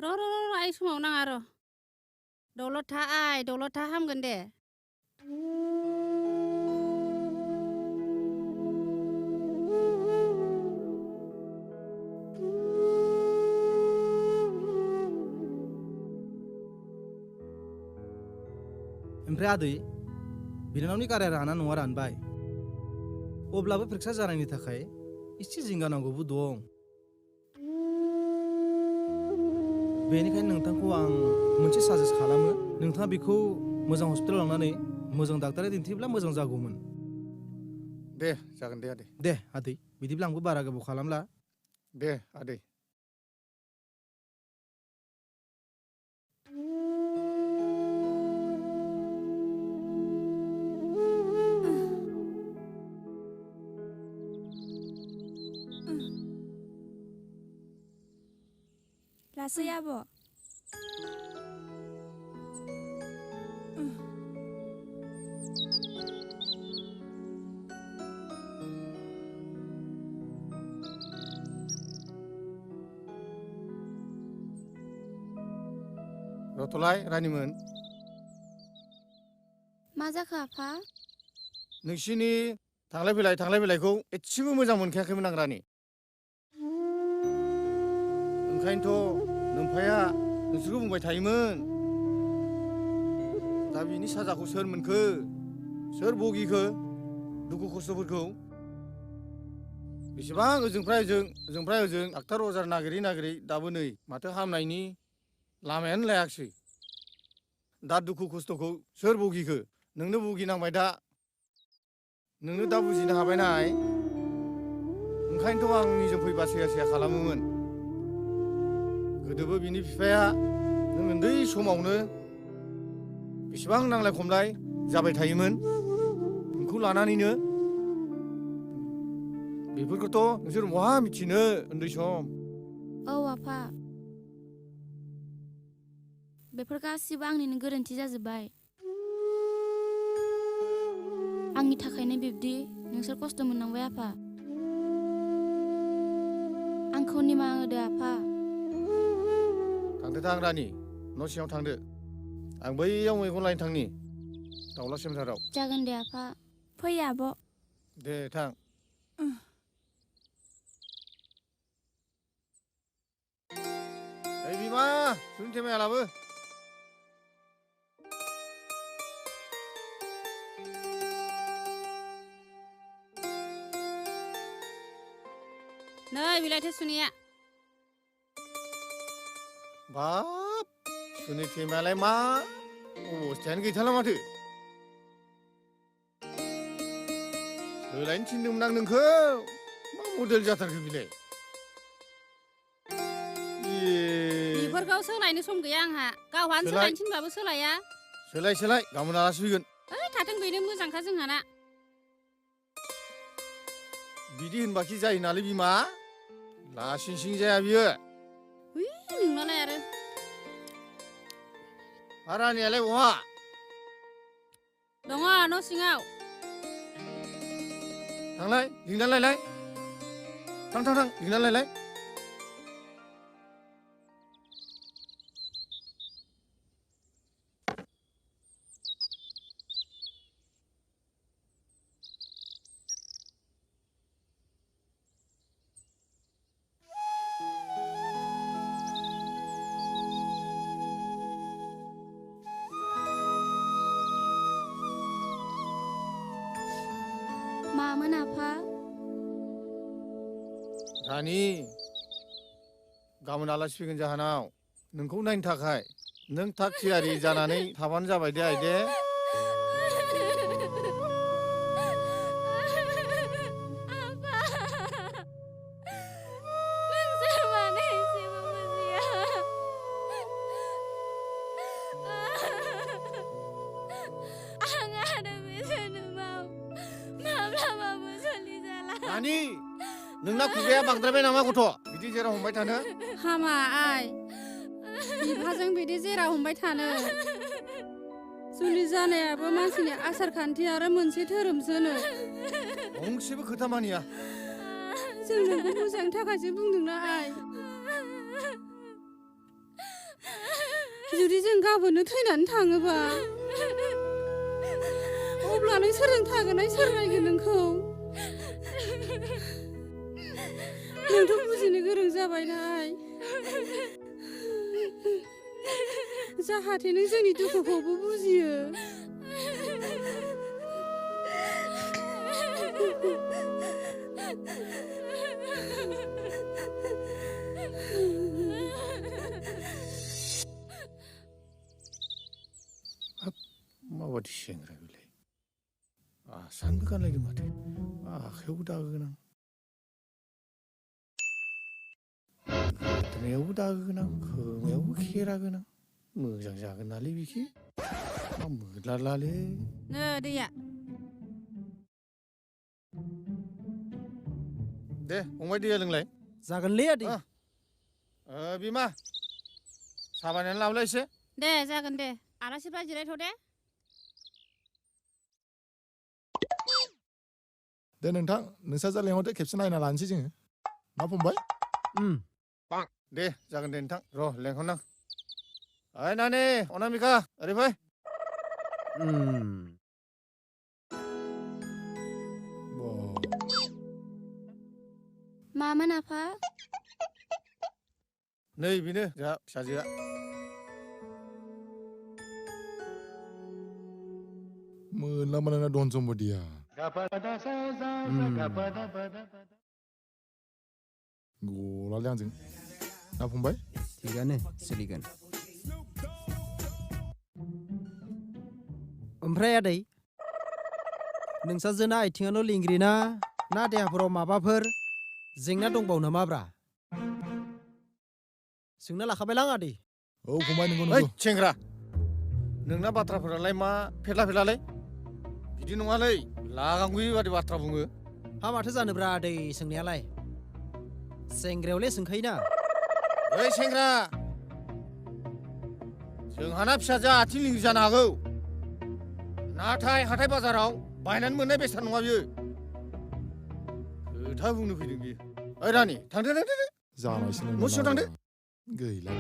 र' आइ समाव नाङा र' दलद था आइ दलद था हामगोन दे ओमफ्राय आदै बिनानावनि गाराया राना नङा रानबाय अब्लाबो फ्रेकचार जानायनि थाखाय एसे जिंगा नांगौबो दं बेनिखायनो नोंथांखौ आं मोनसे साजेस्ट खालामो नोंथाङा बेखौ मोजां हस्पिटालाव लांनानै मोजां डाक्टारा दिन्थियोब्ला मोजां जागौमोन दे जागोन दे आदै दे आदै बिदिब्ला आंबो बारा गोबाव खालामला दे आदै लासै आब' रथलाय रानिमोन मा जाखो आफा नोंसिनि थांलाय फैलायखौ एसेबो मोजां मोनखायाखैमोन आं रानि ओंखायनोथ' नोमफाया नोंसोरखौ बुंबाय थायोमोन दा बिनि साजाखौ सोर मोनखो सोर भगिखो दुखु खस्थ'फोरखौ बेसेबां ओजोंनिफ्राय ओजों डाक्टार अजार नागिरै दाबो नै माथो हामनायनि लामायानो लायाखिसै दा दुखु खस्थ'खौ सोर भगिखो नोंनो भुगिनांबाय दा नोंनो दा बुजिनो हाबाय नाय ओंखायनोथ' आं निजों फैबा सैया खालामोमोन गोदोबो बिनि बिफाया नों उन्दै समावनो बेसेबां नांलाय खमलाय जाबाय थायोमोन नोंखौ लानानैनो बेफोरखौथ' नोंसोर बहा मिथिनो उन्दै सम औ आफा बेफोर गासिबो आंनिनो गोरोन्थि जाजोब्बाय आंनि थाखायनो बिब्दि नोंसोर खस्थ' मोननांबाय आफा आंखौ निमाहा होदो आफा थांदो थां रानि न' सिङाव थांदो आं बैयाव मैगं लायनो थांनि दाउला सेमसाराव जागोन दे आफा फै आब' दे थां ओइ बिमा सुनि थेमाया लाबो नै बिलाइथो सुनिया बाब सुनि थेमायालाय मा अबस्थायानो गैथारला माथो सोलायनो थिनदोंमोन आं नोंखौ मा मडेल जाथारखो बिलाय बेफोरखौ सोलायनो सम गैया आंहा गावहानो सोलायनो थिनबाबो सोलाया सोलाय गाबोन आलासि फैगोन ओइ थाथों बेनो मोजांखा जोंहाना बिदि होनबाखि जायो नालाय बिमा लासिं सिं जाया बियो नोंनालाय आरो रानियालाय बहा दङ न' सिङाव थांलाय लिंना लायलाय थां लिंना लायलाय मामोन आफा रानि गाबोन आलासि फैगोन जाहोनाव नोंखौ नायनो थाखाय नों थाग थियारि जानानै थाबानो जाबाय दे आइदे रानि नोंना खुगाया बांद्रायबाय नामा गथ' बिदि जेराव हमबाय थानो हामा आइ बिफाजों बिदि जेराव हमबाय थानो जुलि जानायाबो मानसिनि आसार खान्थि आरो मोनसे धोरोमसोनो गंसेबो खोथा मानिया जों नोंखौ मोजांनि थाखायसो बुंदोंना आइ जुदि जों गाबोननो थैनानै थाङोबा अब्ला नों सोरजों थागोन सोर नायगोन नोंखौ नोंथ' बुजिनो गोरों जाबायना आइ जाहाथे नों जोंनि दुखुखौबो बुजियो माबादि सेंग्रा बेलाय आसानबो गानलायदों माथो आखायावबो दागो गोनां गोदोनायावबो दागो गोनां खोमायावबो खेरा गोनां मोजां जागोन नालै बिखि मा मोद्लालालै नै दैया दे फंबाय दैया लोंलाय जागोनलै आदै बिमा साहा बानायनानै लाबोलाय एसे दे जागोन दे आलासिफ्रा जिरायथ' दे दे नोंथां नोंसा जा लेंहरदो खेबसे नायना लानोसै जोङो मा फंबाय दे जागोन दे नोंथां र' लेंहरनां ओइ नानि अनामिका ओरै फै मामोन आफा नै बेनो जोंहा फिसाजोआ मोनला मोना धन सम्पतिया गलालै आंजों ना फंबाय थिगानो सोलिगोन ओमफ्राय आदै नोंसा जोना आथिङाल' लिंग्रिना ना देहाफोराव माबाफोर जेंना दंबावो नामाब्रा सोंना लाखाबायलां आदै औ फंबाय नंगौ ओइ सेंग्रा नोंना बाथ्राफोरालाय मा फेरला फेरलालै बिदि नङालै लागांगुयि बादि बाथ्रा बुङो हा माथो जानोब्रा आदै सोंनायालाय सेंग्रायावलाय सोंखायोना ओइ सेंग्रा जोंहाना फिसाजोआ आथिं लिंग्रि जानो हागौ नाथाय हाथाय बाजाराव बायनानै मोननाय बेसाद नङा बियो खोथा बुंनो फैदों बियो ओइ रानि थांदो जानायसो न' सिङाव थांदो गैला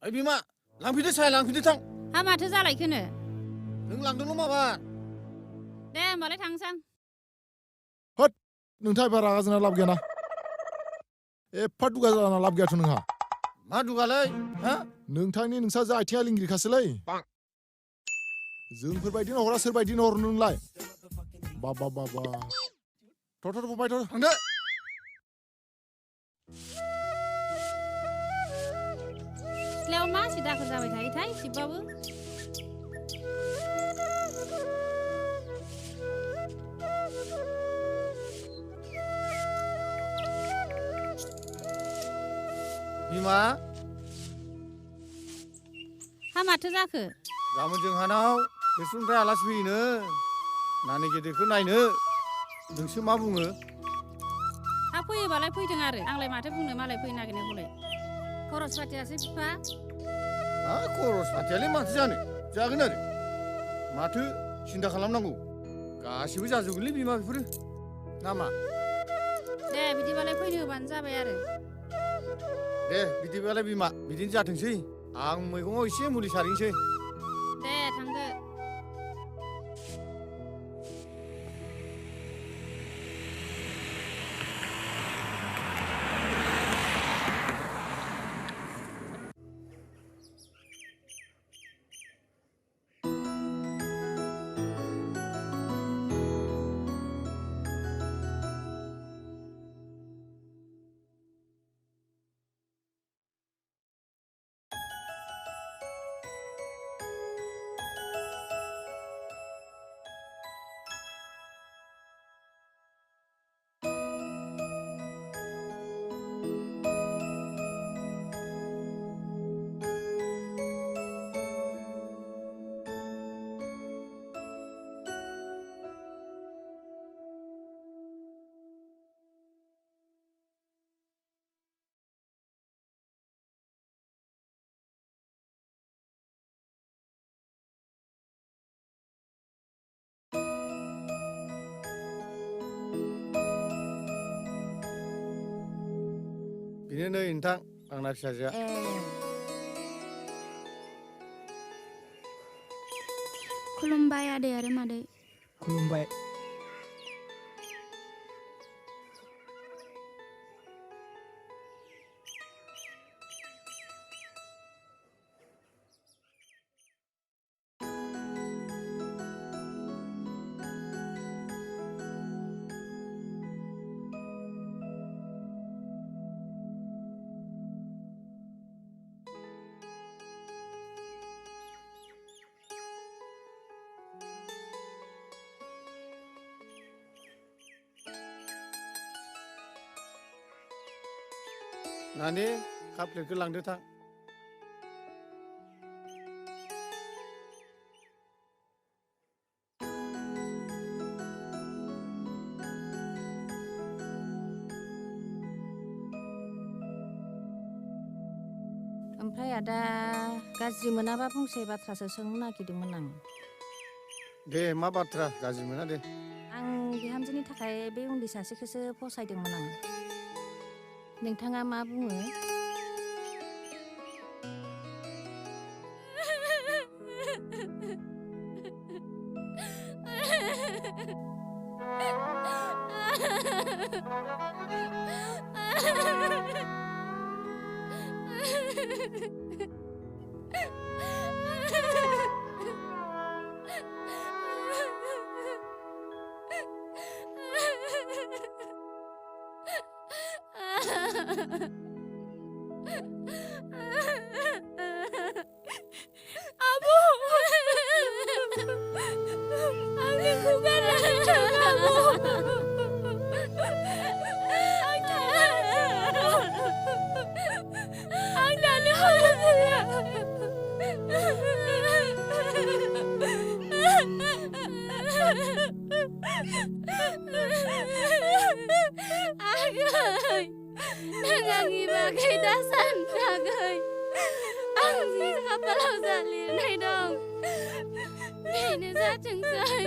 ओइ बिमा लांफैदो साया लांफैदो थां हा माथो जालायखोनो नों लांदोंल' माबा दे होमबालाय थांसां होद नोंथाङा एबार रागा जोंना लाब गैयाना एफा दुगा जाना लाब गैयाथ' नोंहा मा दुगालै हा नोंसा जा आथिङा लिंग्रिखासोलै जोंफोरबायदिनो हरा सोरबायदिनो हरो नोंलाय बाबा थ' फंबाय थ' थांदो सिथ्लायाव मा सि दाखोर जाबाय थायोथाय सिबबाबो बिमा हा माथो जाखो गाबोन जोंहानाव बेसरनिफ्राय आलासि फैयोनो नानि गेदेरखौ नायनो नोंसो मा बुङो हा फैयोबालाय फैथों आरो आंलाय माथो बुंनो मालाय फैनो नागिरनायखौलाय खरस पातियासो बिफा खरस पातियालाय माथो जानो जागोन आरो माथो सिन्था खालामनांगौ गासिबो जाजोबगोनलै बिमा बेफोरो नामा दे बिदिबालाय फैनो होबानो जाबाय आरो दे बिदिबालाय बिमा बिदिनो जाथोंसै आं मैगङाव एसे मुलि सारहैनोसै दे थांदो बेनो नै नोंथां आंना फिसाजोआ खुलुमबाय आदै आरो मादै। खुलुमबाय। नानि काप प्लेटखौ लांदो थां। ओमफ्राय आदा गाज्रि मोनाबा फंसे बाथ्रासो सोंनो नागिरदोंमोन आं। दे मा बाथ्रा गाज्रि मोना दे। आं बिहामजोनि थाखाय बे उन्दै सासेखौसो फसायदोंमोन आं। नोंथाङा मा बुङो? Abu, angin bukan kamu. Angin Agai, nangangi bagai dasan Agai. Ang sih kapalau zalir nai dong. Bini sajeng say.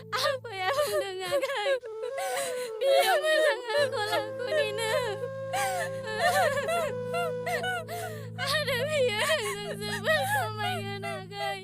Apa yang mendengar Agai? Dia mendengar aku Nina. Ada biar yang sebel sama yang Agai.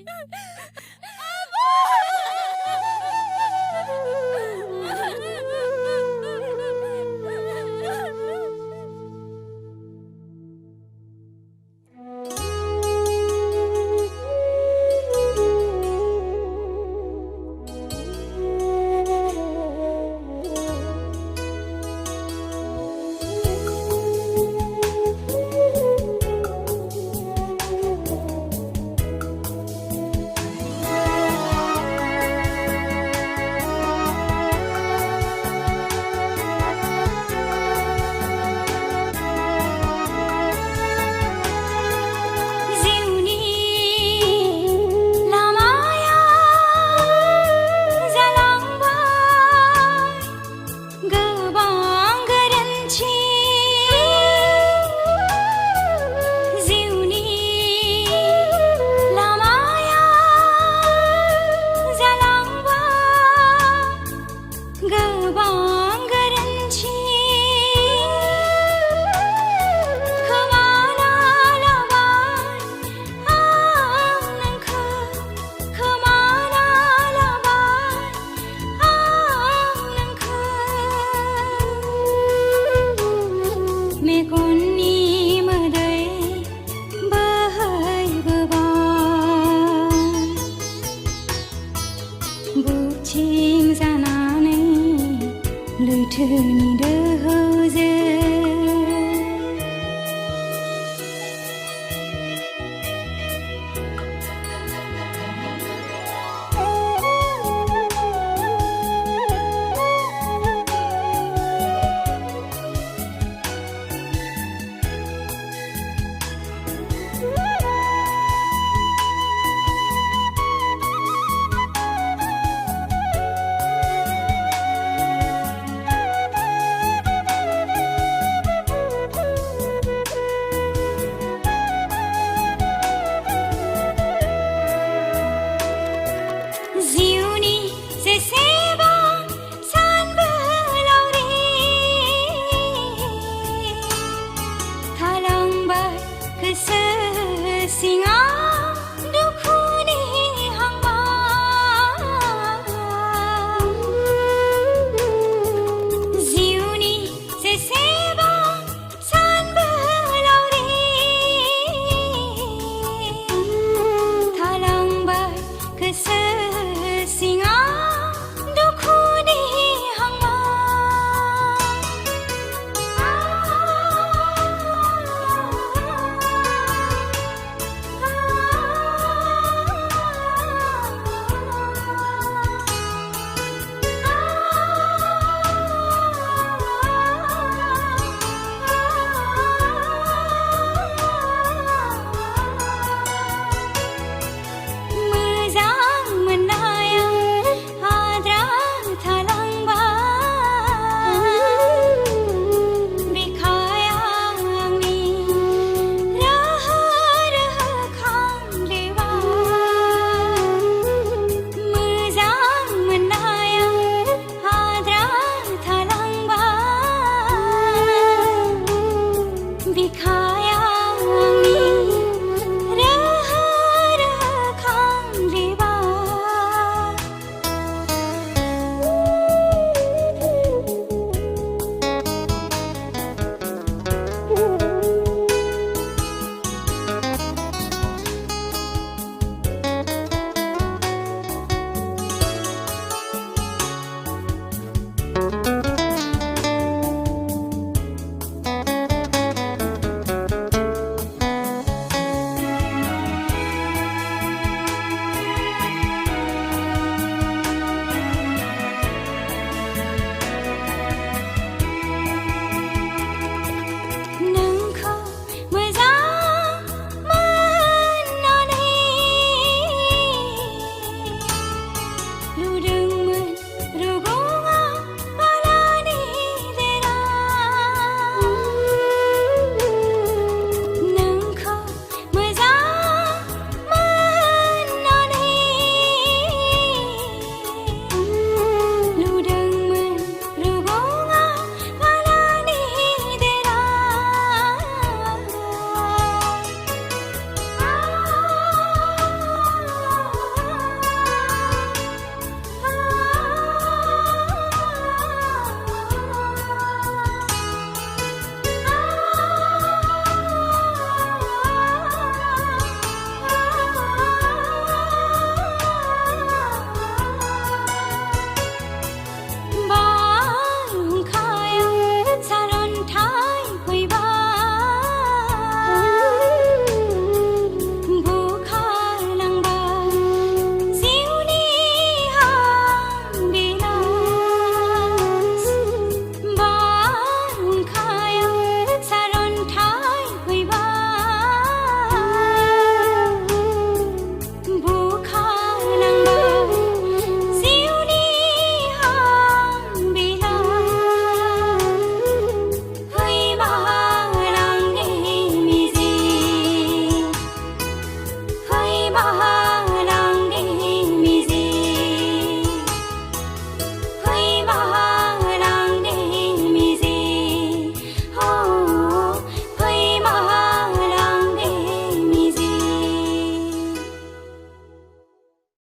Me